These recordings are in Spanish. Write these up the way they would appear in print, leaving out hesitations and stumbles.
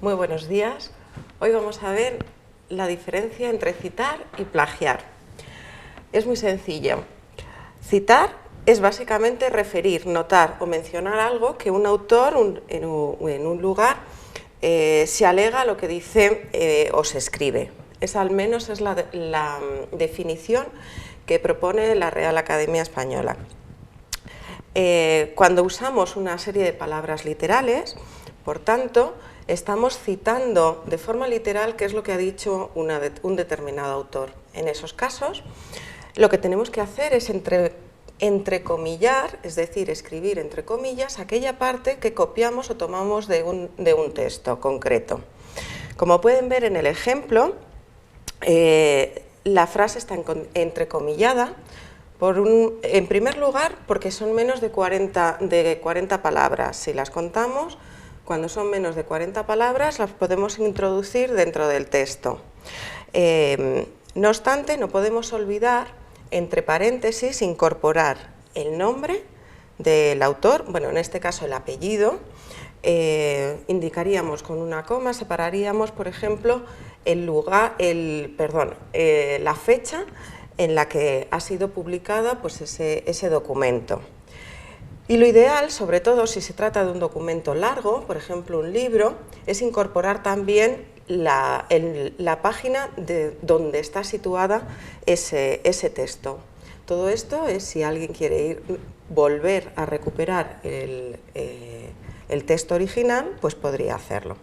Muy buenos días. Hoy vamos a ver la diferencia entre citar y plagiar. Es muy sencillo. Citar es básicamente referir, notar o mencionar algo que un autor en un lugar se alega a lo que dice o se escribe. Esa al menos es la definición que propone la Real Academia Española. Cuando usamos una serie de palabras literales, por tanto, estamos citando de forma literal qué es lo que ha dicho un determinado autor. En esos casos, lo que tenemos que hacer es entrecomillar, es decir, escribir entre comillas, aquella parte que copiamos o tomamos de un texto concreto. Como pueden ver en el ejemplo, la frase está entrecomillada, en primer lugar, porque son menos de 40 palabras. Si las contamos, cuando son menos de 40 palabras, las podemos introducir dentro del texto. No obstante, no podemos olvidar, entre paréntesis, incorporar el nombre del autor, bueno, en este caso el apellido. Indicaríamos con una coma, separaríamos, por ejemplo, la fecha en la que ha sido publicada pues, ese documento. Y lo ideal, sobre todo si se trata de un documento largo, por ejemplo un libro, es incorporar también la página donde está situada ese texto. Todo esto es si alguien quiere volver a recuperar el texto original, pues podría hacerlo.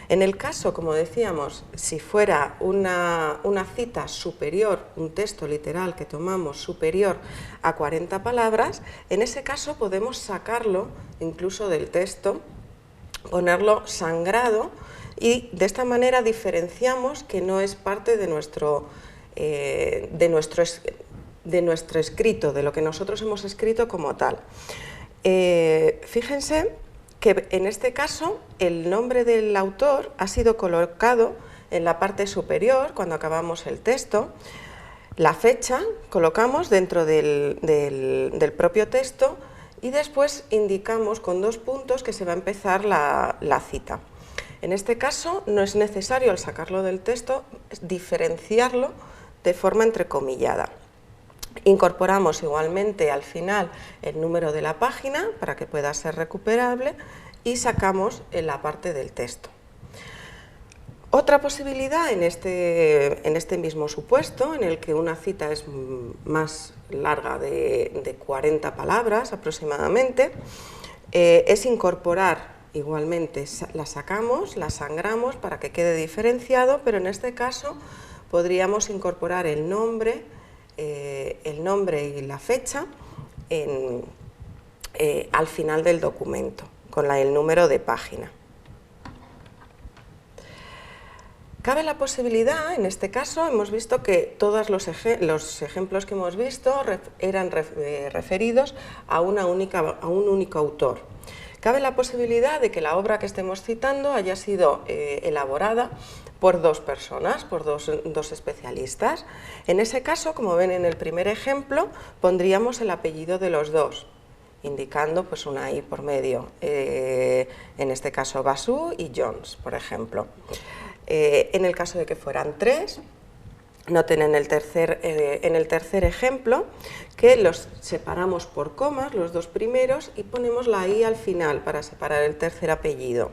En el caso, como decíamos, si fuera una cita superior, un texto literal que tomamos superior a 40 palabras, en ese caso podemos sacarlo incluso del texto, ponerlo sangrado y de esta manera diferenciamos que no es parte de nuestro escrito, de lo que nosotros hemos escrito como tal. Fíjense que en este caso el nombre del autor ha sido colocado en la parte superior cuando acabamos el texto, la fecha colocamos dentro del propio texto y después indicamos con 2 puntos que se va a empezar la cita. En este caso no es necesario al sacarlo del texto diferenciarlo de forma entrecomillada. Incorporamos igualmente al final el número de la página para que pueda ser recuperable y sacamos en la parte del texto. Otra posibilidad en este mismo supuesto, en el que una cita es más larga de 40 palabras aproximadamente, es incorporar igualmente, la sacamos, la sangramos para que quede diferenciado, pero en este caso podríamos incorporar el nombre y la fecha al final del documento, con el número de página. Cabe la posibilidad, en este caso, hemos visto que todos los ejemplos que hemos visto eran referidos a un único autor. Cabe la posibilidad de que la obra que estemos citando haya sido elaborada por 2 personas, por dos especialistas. En ese caso, como ven en el primer ejemplo, pondríamos el apellido de los 2, indicando pues una I por medio, en este caso Basu y Jones, por ejemplo. En el caso de que fueran 3, noten en el tercer ejemplo que los separamos por comas, los 2 primeros, y ponemos la I al final para separar el tercer apellido,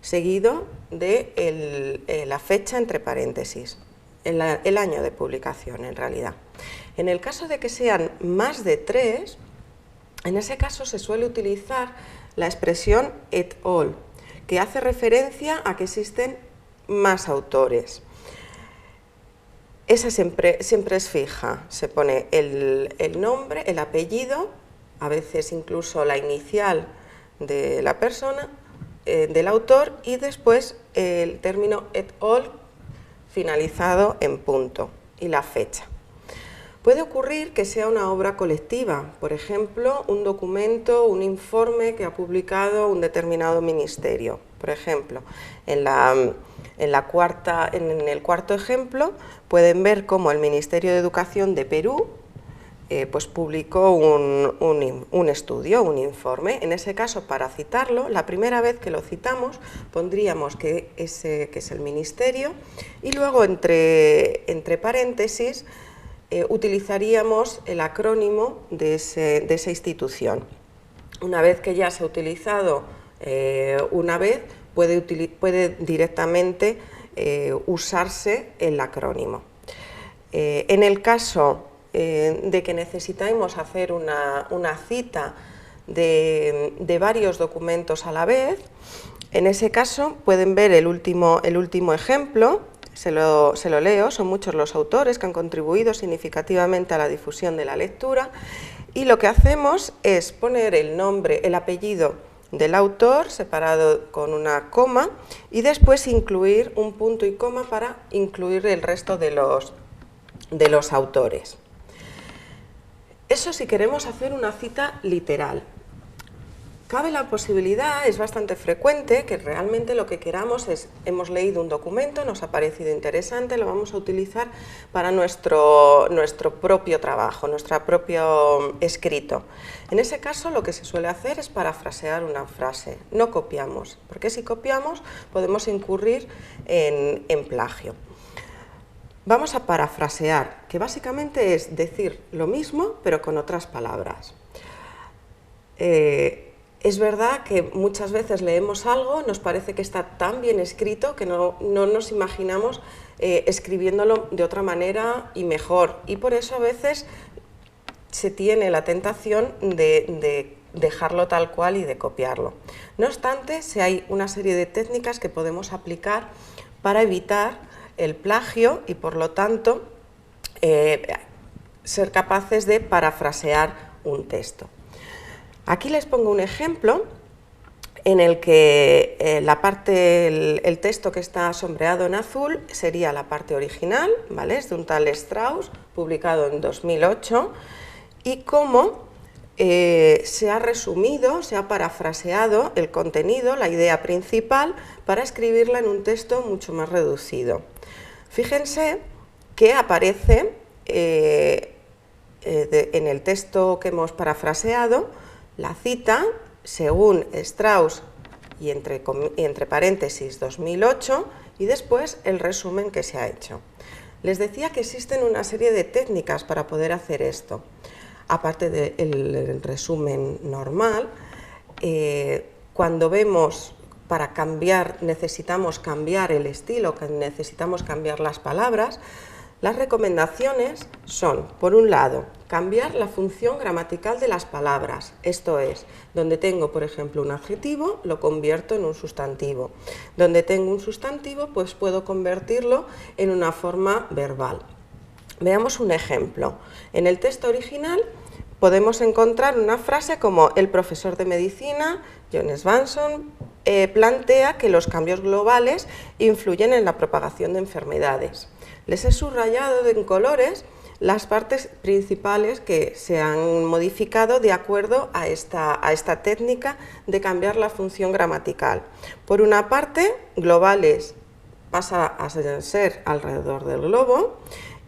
seguido de la fecha entre paréntesis, el año de publicación en realidad. En el caso de que sean más de 3, en ese caso se suele utilizar la expresión et al, que hace referencia a que existen más autores. Esa siempre es fija, se pone el nombre, el apellido, a veces incluso la inicial de la persona, del autor, y después el término et al finalizado en punto y la fecha. Puede ocurrir que sea una obra colectiva, por ejemplo, un documento, un informe que ha publicado un determinado ministerio. Por ejemplo, en el cuarto ejemplo pueden ver cómo el Ministerio de Educación de Perú pues publicó un estudio, un informe. En ese caso, para citarlo, la primera vez que lo citamos pondríamos que es el Ministerio y luego entre paréntesis utilizaríamos el acrónimo de esa institución. Una vez que ya se ha utilizado una vez, puede directamente usarse el acrónimo. En el caso de que necesitemos hacer una cita de varios documentos a la vez, en ese caso pueden ver el último ejemplo, se lo leo. Son muchos los autores que han contribuido significativamente a la difusión de la lectura y lo que hacemos es poner el nombre, el apellido del autor separado con una coma y después incluir un punto y coma para incluir el resto de los autores. Eso si queremos hacer una cita literal. Cabe la posibilidad, es bastante frecuente, que realmente lo que queramos es, hemos leído un documento, nos ha parecido interesante, lo vamos a utilizar para nuestro propio trabajo, nuestro propio escrito. En ese caso lo que se suele hacer es parafrasear una frase, no copiamos, porque si copiamos podemos incurrir en plagio. Vamos a parafrasear, que básicamente es decir lo mismo pero con otras palabras. Es verdad que muchas veces leemos algo, nos parece que está tan bien escrito que no nos imaginamos escribiéndolo de otra manera y mejor, y por eso a veces se tiene la tentación de dejarlo tal cual y de copiarlo. No obstante, hay una serie de técnicas que podemos aplicar para evitar el plagio y por lo tanto ser capaces de parafrasear un texto. Aquí les pongo un ejemplo en el que el texto que está sombreado en azul sería la parte original, ¿vale? Es de un tal Strauss, publicado en 2008, y cómo se ha resumido, se ha parafraseado el contenido, la idea principal, para escribirla en un texto mucho más reducido. Fíjense que aparece en el texto que hemos parafraseado la cita, según Strauss, y entre paréntesis 2008, y después el resumen que se ha hecho. Les decía que existen una serie de técnicas para poder hacer esto. Aparte del resumen normal, cuando vemos para cambiar, necesitamos cambiar el estilo, que necesitamos cambiar las palabras, las recomendaciones son, por un lado, cambiar la función gramatical de las palabras, esto es, donde tengo, por ejemplo, un adjetivo, lo convierto en un sustantivo. Donde tengo un sustantivo, pues puedo convertirlo en una forma verbal. Veamos un ejemplo. En el texto original podemos encontrar una frase como el profesor de medicina, John Swanson, plantea que los cambios globales influyen en la propagación de enfermedades. Les he subrayado en colores las partes principales que se han modificado de acuerdo a esta técnica de cambiar la función gramatical. Por una parte, globales pasa a ser alrededor del globo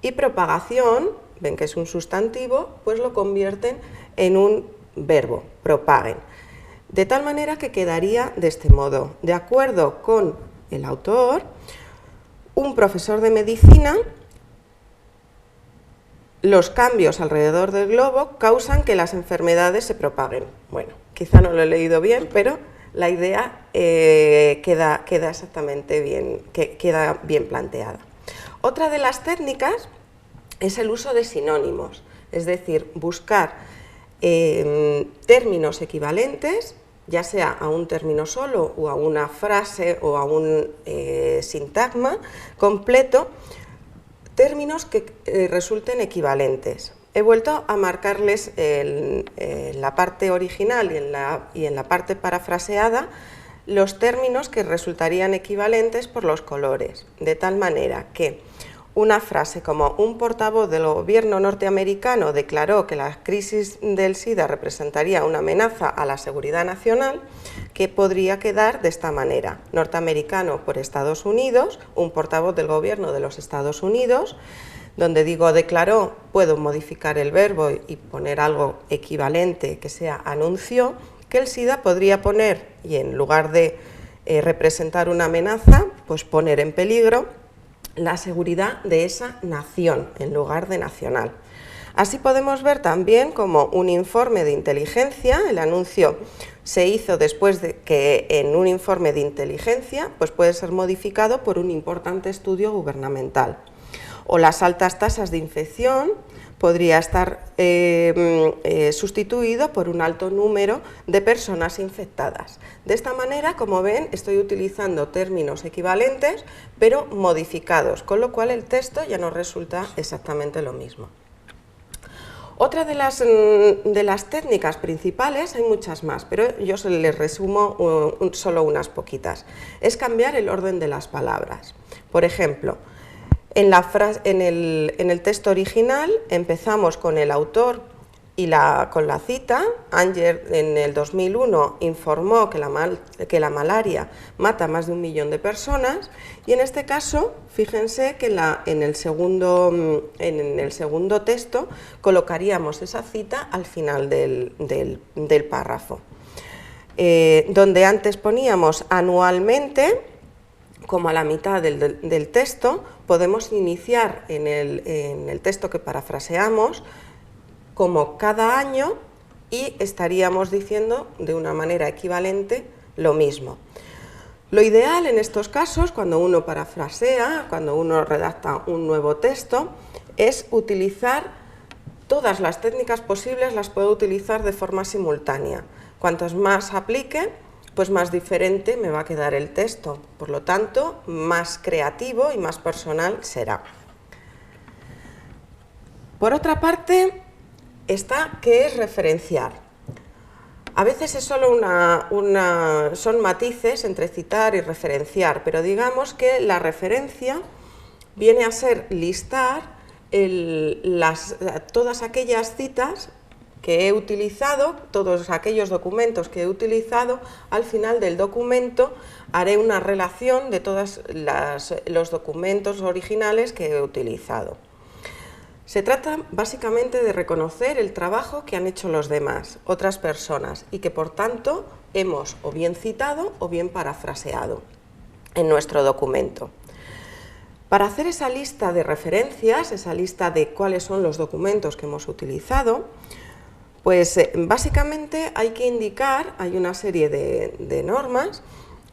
y propagación, ven que es un sustantivo, pues lo convierten en un verbo, propaguen. De tal manera que quedaría de este modo, de acuerdo con el autor, un profesor de medicina, los cambios alrededor del globo causan que las enfermedades se propaguen. Bueno, quizá no lo he leído bien, pero la idea queda exactamente bien, queda bien planteada. Otra de las técnicas es el uso de sinónimos, es decir, buscar términos equivalentes, ya sea a un término solo o a una frase o a un sintagma completo, términos que resulten equivalentes. He vuelto a marcarles en la parte original y en la parte parafraseada los términos que resultarían equivalentes por los colores, de tal manera que una frase como un portavoz del gobierno norteamericano declaró que la crisis del SIDA representaría una amenaza a la seguridad nacional, que podría quedar de esta manera: norteamericano por Estados Unidos, un portavoz del gobierno de los Estados Unidos, donde digo declaró, puedo modificar el verbo y poner algo equivalente que sea anunció, que el SIDA podría poner, y en lugar de representar una amenaza, pues poner en peligro la seguridad de esa nación en lugar de nacional. Así podemos ver también como un informe de inteligencia, el anuncio se hizo después de que en un informe de inteligencia pues puede ser modificado por un importante estudio gubernamental. O las altas tasas de infección podría estar sustituido por un alto número de personas infectadas. De esta manera, como ven, estoy utilizando términos equivalentes, pero modificados, con lo cual el texto ya no resulta exactamente lo mismo. Otra de las técnicas principales, hay muchas más, pero yo les resumo solo unas poquitas, es cambiar el orden de las palabras. Por ejemplo, en el texto original empezamos con el autor y con la cita. Anger en el 2001 informó que la malaria mata a más de 1 millón de personas, y en este caso, fíjense que en el segundo texto colocaríamos esa cita al final del párrafo. Donde antes poníamos anualmente, como a la mitad del texto, podemos iniciar en el texto que parafraseamos como cada año, y estaríamos diciendo de una manera equivalente lo mismo. Lo ideal en estos casos, cuando uno parafrasea, cuando uno redacta un nuevo texto, es utilizar todas las técnicas posibles, las puedo utilizar de forma simultánea. Cuantos más aplique, pues más diferente me va a quedar el texto, por lo tanto, más creativo y más personal será. Por otra parte, está qué es referenciar. A veces es solo son matices entre citar y referenciar, pero digamos que la referencia viene a ser listar todas aquellas citas que he utilizado, todos aquellos documentos que he utilizado. Al final del documento haré una relación de todos los documentos originales que he utilizado. Se trata básicamente de reconocer el trabajo que han hecho los demás, otras personas, y que por tanto hemos o bien citado o bien parafraseado en nuestro documento. Para hacer esa lista de referencias, esa lista de cuáles son los documentos que hemos utilizado, pues básicamente hay que indicar, hay una serie de normas,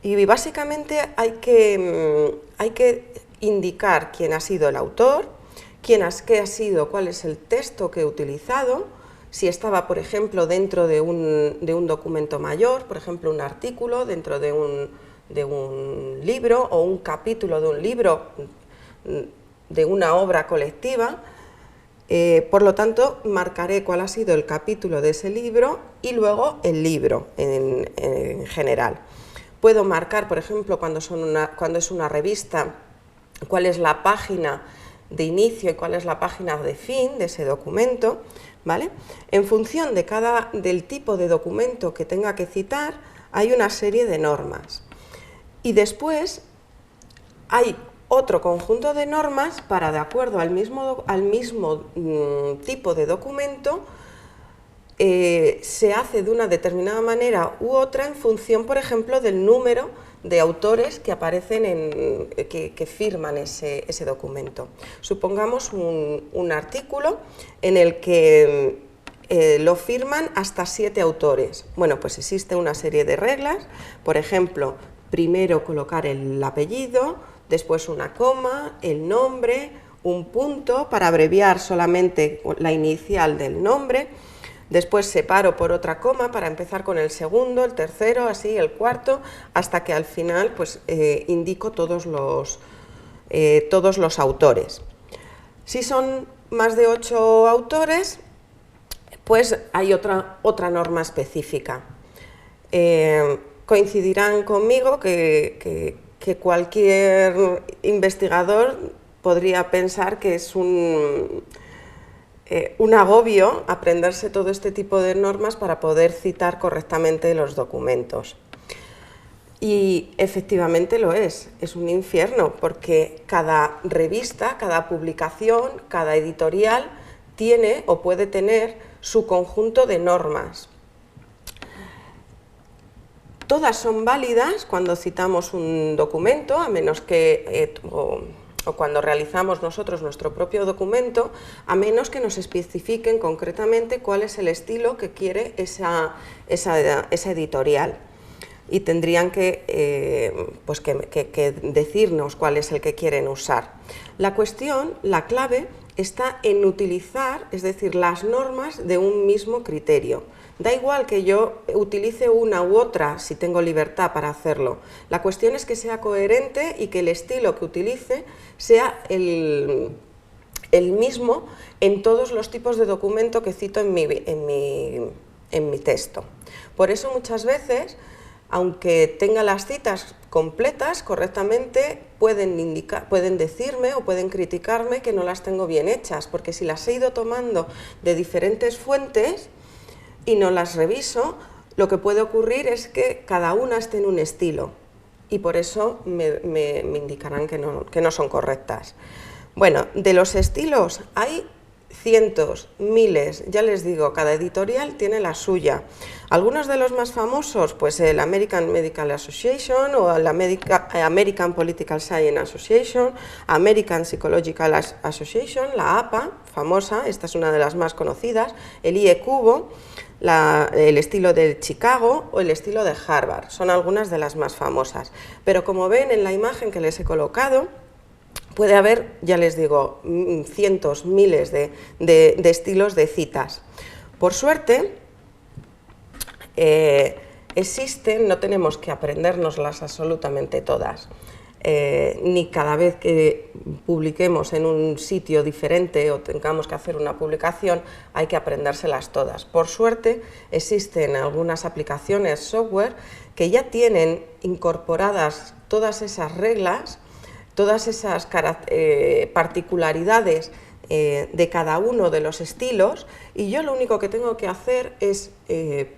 y básicamente hay que indicar quién ha sido el autor, qué ha sido, cuál es el texto que he utilizado, si estaba, por ejemplo, dentro de un documento mayor, por ejemplo, un artículo dentro de un libro, o un capítulo de un libro, de una obra colectiva. Por lo tanto, marcaré cuál ha sido el capítulo de ese libro y luego el libro en general. Puedo marcar, por ejemplo, cuando es una revista, cuál es la página de inicio y cuál es la página de fin de ese documento, ¿vale? En función del tipo de documento que tenga que citar, hay una serie de normas. Y después hay otro conjunto de normas para, de acuerdo al mismo tipo de documento, se hace de una determinada manera u otra en función, por ejemplo, del número de autores que aparecen que firman ese documento. Supongamos un artículo en el que lo firman hasta 7 autores. Bueno, pues existe una serie de reglas, por ejemplo, primero colocar el apellido, después una coma, el nombre, un punto para abreviar solamente la inicial del nombre. Después separo por otra coma para empezar con el segundo, el tercero, así el cuarto, hasta que al final pues, indico todos los autores. Si son más de 8 autores, pues hay otra norma específica. Coincidirán conmigo que cualquier investigador podría pensar que es un agobio aprenderse todo este tipo de normas para poder citar correctamente los documentos. Y efectivamente lo es un infierno, porque cada revista, cada publicación, cada editorial tiene o puede tener su conjunto de normas. Todas son válidas cuando citamos un documento, a menos que, o cuando realizamos nosotros nuestro propio documento, a menos que nos especifiquen concretamente cuál es el estilo que quiere esa editorial. Y tendrían que decirnos cuál es el que quieren usar. La cuestión, la clave, está en utilizar, es decir, las normas de un mismo criterio. Da igual que yo utilice una u otra si tengo libertad para hacerlo. La cuestión es que sea coherente y que el estilo que utilice sea el mismo en todos los tipos de documento que cito en mi texto. Por eso muchas veces, aunque tenga las citas completas correctamente, pueden decirme o pueden criticarme que no las tengo bien hechas, porque si las he ido tomando de diferentes fuentes y no las reviso, lo que puede ocurrir es que cada una esté en un estilo y por eso me indicarán que no son correctas. Bueno, de los estilos hay cientos, miles, ya les digo, cada editorial tiene la suya. Algunos de los más famosos, pues el American Medical Association o el American Political Science Association, American Psychological Association, la APA, famosa, esta es una de las más conocidas, el IE-Cubo, el estilo de Chicago o el estilo de Harvard, son algunas de las más famosas. Pero como ven en la imagen que les he colocado, puede haber, ya les digo, cientos, miles de estilos de citas. Por suerte, existen, no tenemos que aprendérnoslas absolutamente todas, ni cada vez que publiquemos en un sitio diferente o tengamos que hacer una publicación hay que aprendérselas todas. Por suerte, existen algunas aplicaciones software que ya tienen incorporadas todas esas reglas, todas esas particularidades de cada uno de los estilos, y yo lo único que tengo que hacer es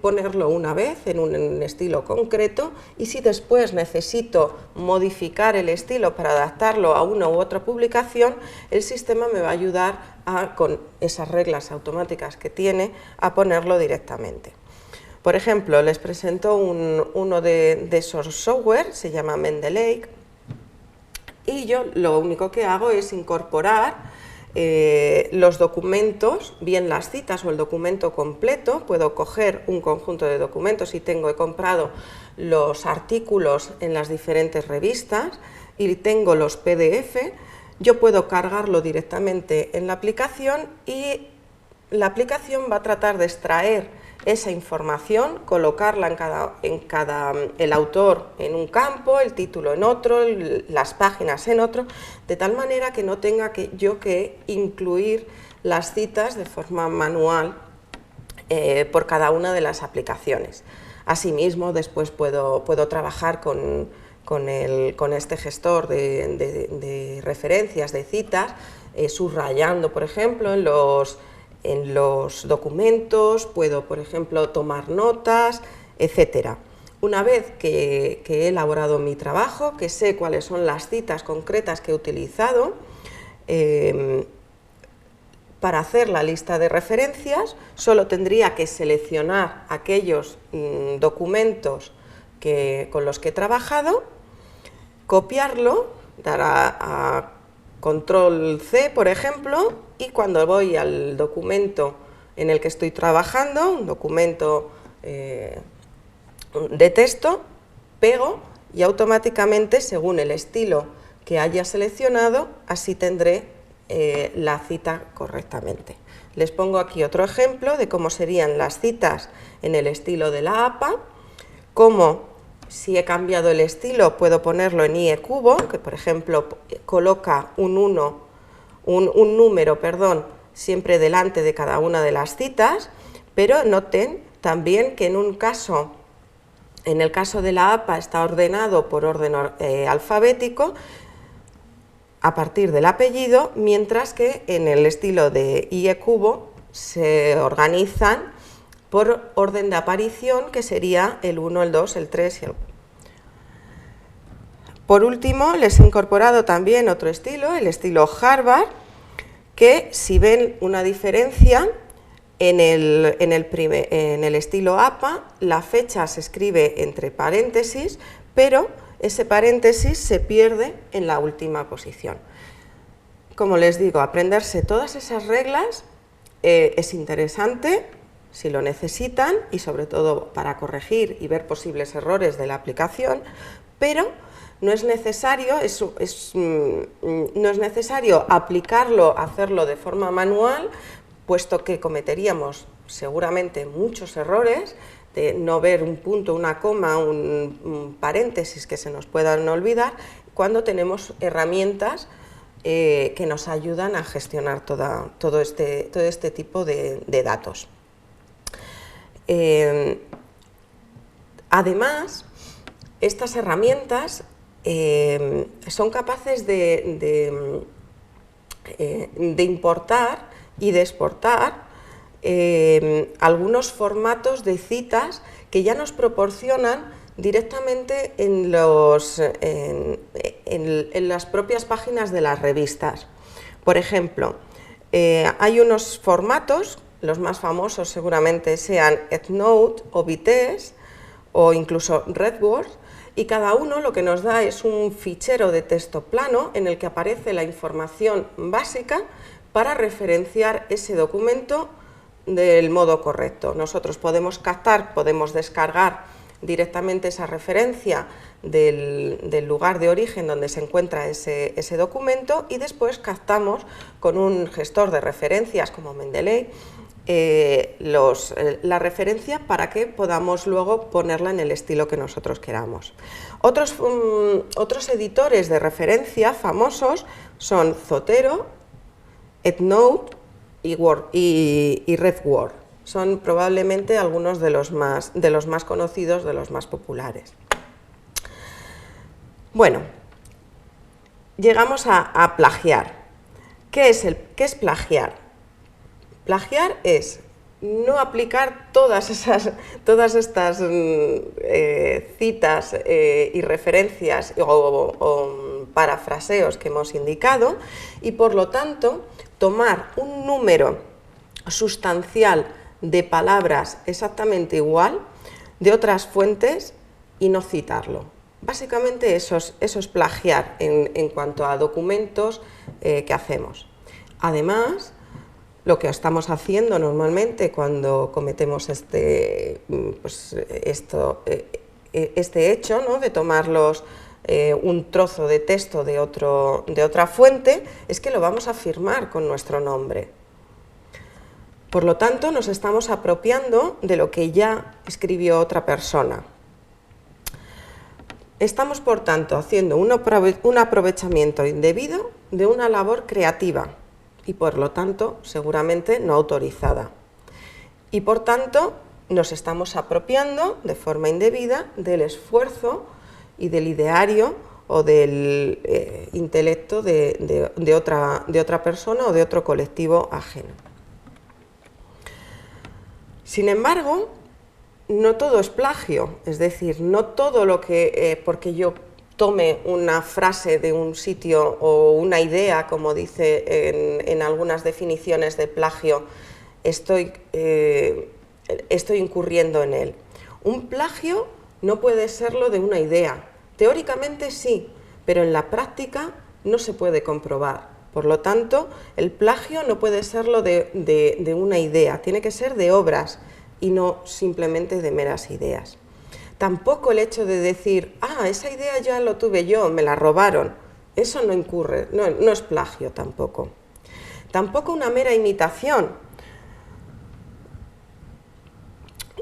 ponerlo una vez en un estilo concreto, y si después necesito modificar el estilo para adaptarlo a una u otra publicación, el sistema me va a ayudar con esas reglas automáticas que tiene a ponerlo directamente. Por ejemplo, les presento uno de esos software, se llama Mendeley, y yo lo único que hago es incorporar los documentos, bien las citas o el documento completo. Puedo coger un conjunto de documentos y he comprado los artículos en las diferentes revistas y tengo los PDF, yo puedo cargarlo directamente en la aplicación y la aplicación va a tratar de extraer esa información, colocarla el autor en un campo, el título en otro, las páginas en otro, de tal manera que no tenga yo que incluir las citas de forma manual por cada una de las aplicaciones. Asimismo, después puedo trabajar con este gestor de referencias, de citas, subrayando, por ejemplo, en los documentos, puedo, por ejemplo, tomar notas, etc. Una vez que he elaborado mi trabajo, que sé cuáles son las citas concretas que he utilizado, para hacer la lista de referencias solo tendría que seleccionar aquellos documentos con los que he trabajado, copiarlo, dar a control C, por ejemplo, y cuando voy al documento en el que estoy trabajando, un documento de texto, pego y automáticamente, según el estilo que haya seleccionado, así tendré la cita correctamente. Les pongo aquí otro ejemplo de cómo serían las citas en el estilo de la APA, cómo si he cambiado el estilo puedo ponerlo en IE-Cubo, que por ejemplo coloca un número, siempre delante de cada una de las citas, pero noten también que en el caso de la APA está ordenado por orden alfabético a partir del apellido, mientras que en el estilo de IE-Cubo se organizan por orden de aparición, que sería el 1, el 2, el 3 y el 4. Por último, les he incorporado también otro estilo, el estilo Harvard, que si ven una diferencia en el estilo APA, la fecha se escribe entre paréntesis, pero ese paréntesis se pierde en la última posición. Como les digo, aprenderse todas esas reglas es interesante si lo necesitan y sobre todo para corregir y ver posibles errores de la aplicación, pero no es necesario, no es necesario aplicarlo, hacerlo de forma manual, puesto que cometeríamos seguramente muchos errores de no ver un punto, una coma, un paréntesis que se nos puedan olvidar, cuando tenemos herramientas que nos ayudan a gestionar todo este tipo de datos. Además, estas herramientas son capaces de importar y de exportar algunos formatos de citas que ya nos proporcionan directamente en las propias páginas de las revistas. Por ejemplo, hay unos formatos, los más famosos seguramente sean EndNote o Vitesse o incluso RedWord, y cada uno lo que nos da es un fichero de texto plano en el que aparece la información básica para referenciar ese documento del modo correcto. Nosotros podemos captar, podemos descargar directamente esa referencia del lugar de origen donde se encuentra ese documento y después captamos con un gestor de referencias como Mendeley la referencia para que podamos luego ponerla en el estilo que nosotros queramos. Otros editores de referencia famosos son Zotero, EndNote y RedWord. Son probablemente algunos de los más conocidos, de los más populares. Bueno, llegamos a plagiar. ¿Qué es plagiar? Plagiar es no aplicar todas estas citas y referencias o parafraseos que hemos indicado y, por lo tanto, tomar un número sustancial de palabras exactamente igual de otras fuentes y no citarlo. Básicamente eso es plagiar en cuanto a documentos que hacemos. Además, lo que estamos haciendo normalmente cuando cometemos este hecho, ¿no?, de tomarlos un trozo de texto de otra fuente, es que lo vamos a firmar con nuestro nombre. Por lo tanto, nos estamos apropiando de lo que ya escribió otra persona. Estamos, por tanto, haciendo un aprovechamiento indebido de una labor creativa y, por lo tanto, seguramente no autorizada. Y, por tanto, nos estamos apropiando de forma indebida del esfuerzo y del ideario o del intelecto de otra persona o de otro colectivo ajeno. Sin embargo, no todo es plagio, es decir, no todo lo que, porque yo tome una frase de un sitio o una idea, como dice en algunas definiciones de plagio, estoy incurriendo en él. Un plagio no puede serlo de una idea. Teóricamente sí, pero en la práctica no se puede comprobar. Por lo tanto, el plagio no puede serlo de una idea, tiene que ser de obras y no simplemente de meras ideas. Tampoco el hecho de decir, esa idea ya lo tuve yo, me la robaron, eso no incurre, no es plagio tampoco. Tampoco una mera imitación,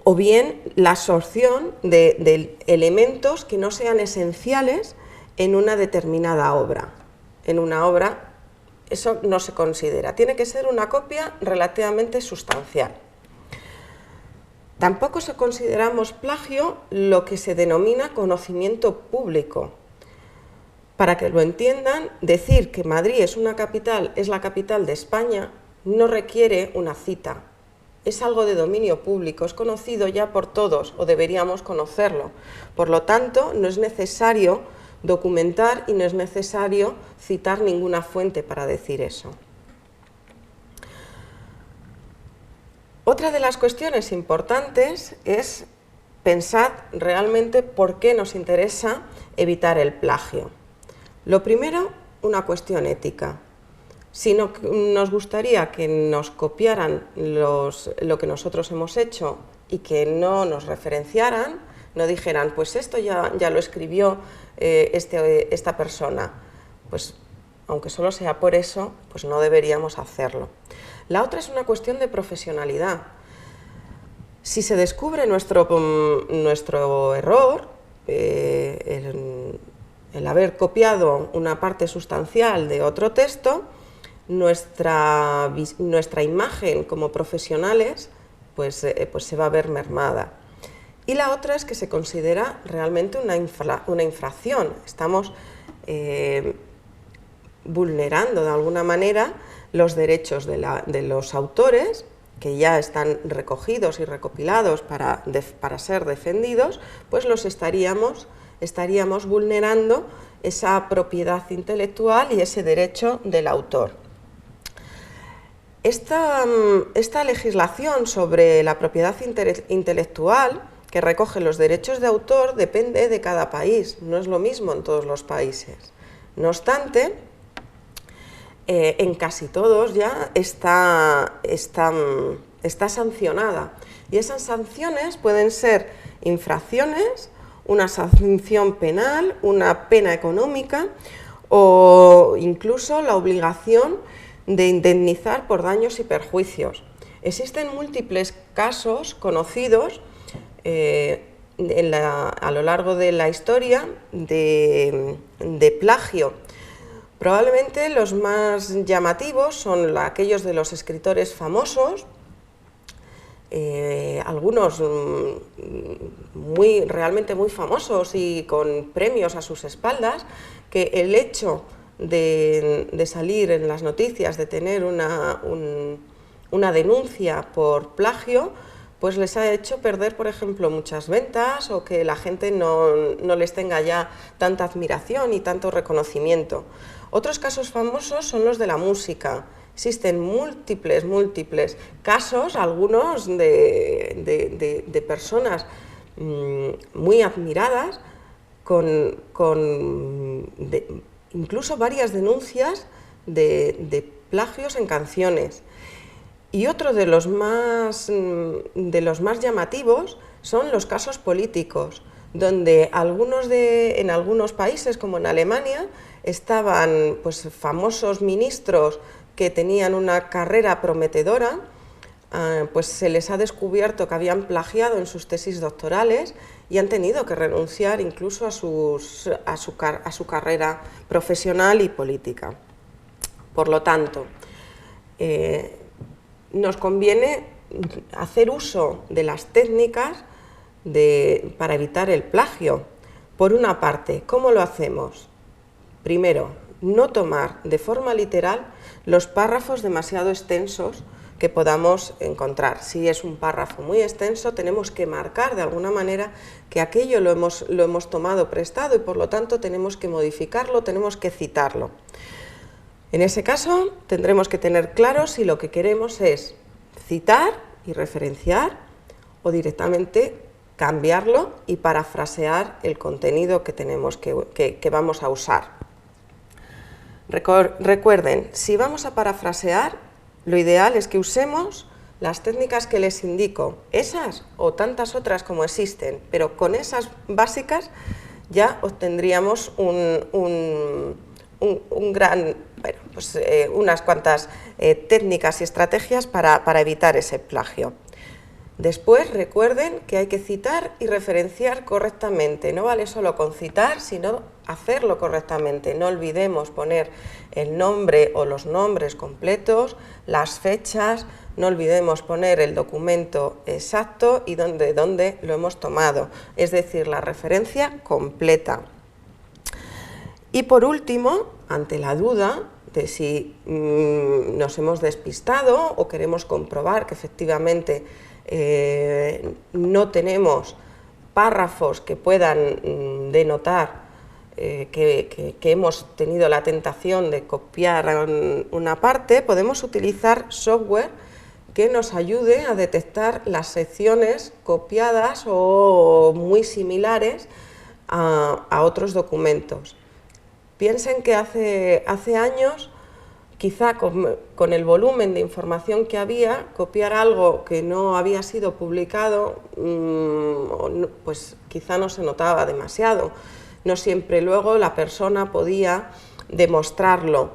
o bien la absorción de elementos que no sean esenciales en una determinada obra. En una obra eso no se considera, tiene que ser una copia relativamente sustancial. Tampoco consideramos plagio lo que se denomina conocimiento público. Para que lo entiendan, decir que Madrid es la capital de España no requiere una cita. Es algo de dominio público, es conocido ya por todos o deberíamos conocerlo. Por lo tanto, no es necesario documentar y no es necesario citar ninguna fuente para decir eso. Otra de las cuestiones importantes es pensar realmente por qué nos interesa evitar el plagio. Lo primero, una cuestión ética. Si no, nos gustaría que nos copiaran lo que nosotros hemos hecho y que no nos referenciaran, no dijeran, pues esto ya lo escribió esta persona, pues aunque solo sea por eso, pues no deberíamos hacerlo. La otra es una cuestión de profesionalidad. Si se descubre nuestro error, el haber copiado una parte sustancial de otro texto, nuestra imagen como profesionales pues se va a ver mermada. Y la otra es que se considera realmente una infracción. Estamos vulnerando de alguna manera los derechos de los autores, que ya están recogidos y recopilados para ser defendidos, pues los estaríamos vulnerando esa propiedad intelectual y ese derecho del autor. Esta legislación sobre la propiedad intelectual que recoge los derechos de autor depende de cada país, no es lo mismo en todos los países. No obstante, en casi todos ya está sancionada, y esas sanciones pueden ser infracciones, una sanción penal, una pena económica o incluso la obligación de indemnizar por daños y perjuicios. Existen múltiples casos conocidos a lo largo de la historia de plagio. Probablemente los más llamativos son aquellos de los escritores famosos, algunos realmente muy famosos y con premios a sus espaldas, que el hecho de salir en las noticias, de tener una denuncia por plagio, pues les ha hecho perder, por ejemplo, muchas ventas, o que la gente no les tenga ya tanta admiración y tanto reconocimiento. Otros casos famosos son los de la música. Existen múltiples casos, algunos de personas muy admiradas, incluso varias denuncias de plagios en canciones. Y otro de los más llamativos son los casos políticos, donde en algunos países, como en Alemania, estaban pues famosos ministros que tenían una carrera prometedora, pues se les ha descubierto que habían plagiado en sus tesis doctorales y han tenido que renunciar incluso a su carrera profesional y política. Por lo tanto, nos conviene hacer uso de las técnicas para evitar el plagio. Por una parte, ¿cómo lo hacemos? Primero, no tomar de forma literal los párrafos demasiado extensos que podamos encontrar. Si es un párrafo muy extenso, tenemos que marcar de alguna manera que aquello lo hemos tomado prestado y por lo tanto tenemos que modificarlo, tenemos que citarlo. En ese caso, tendremos que tener claro si lo que queremos es citar y referenciar o directamente cambiarlo y parafrasear el contenido que vamos a usar. Recuerden, si vamos a parafrasear, lo ideal es que usemos las técnicas que les indico, esas o tantas otras como existen, pero con esas básicas ya obtendríamos unas cuantas técnicas y estrategias para evitar ese plagio. Después, recuerden que hay que citar y referenciar correctamente. No vale solo con citar, sino hacerlo correctamente. No olvidemos poner el nombre o los nombres completos, las fechas, no olvidemos poner el documento exacto y dónde lo hemos tomado, es decir, la referencia completa. Y por último, ante la duda de si nos hemos despistado o queremos comprobar que efectivamente no tenemos párrafos que puedan denotar que hemos tenido la tentación de copiar una parte, podemos utilizar software que nos ayude a detectar las secciones copiadas o muy similares a otros documentos. Piensen que hace años, quizá con el volumen de información que había, copiar algo que no había sido publicado, pues quizá no se notaba demasiado. No siempre luego la persona podía demostrarlo,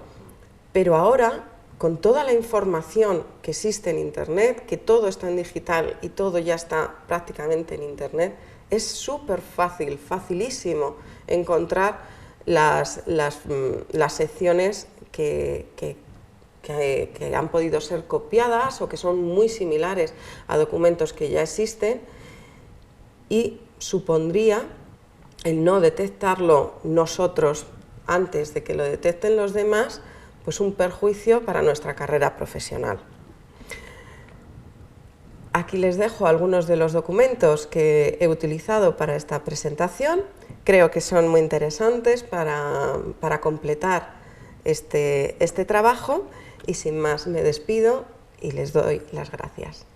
pero ahora, con toda la información que existe en Internet, que todo está en digital y todo ya está prácticamente en Internet, es súper fácil, facilísimo encontrar las secciones que han podido ser copiadas o que son muy similares a documentos que ya existen, y supondría el no detectarlo nosotros antes de que lo detecten los demás, pues un perjuicio para nuestra carrera profesional. Aquí les dejo algunos de los documentos que he utilizado para esta presentación. Creo que son muy interesantes para completar este trabajo, y sin más me despido y les doy las gracias.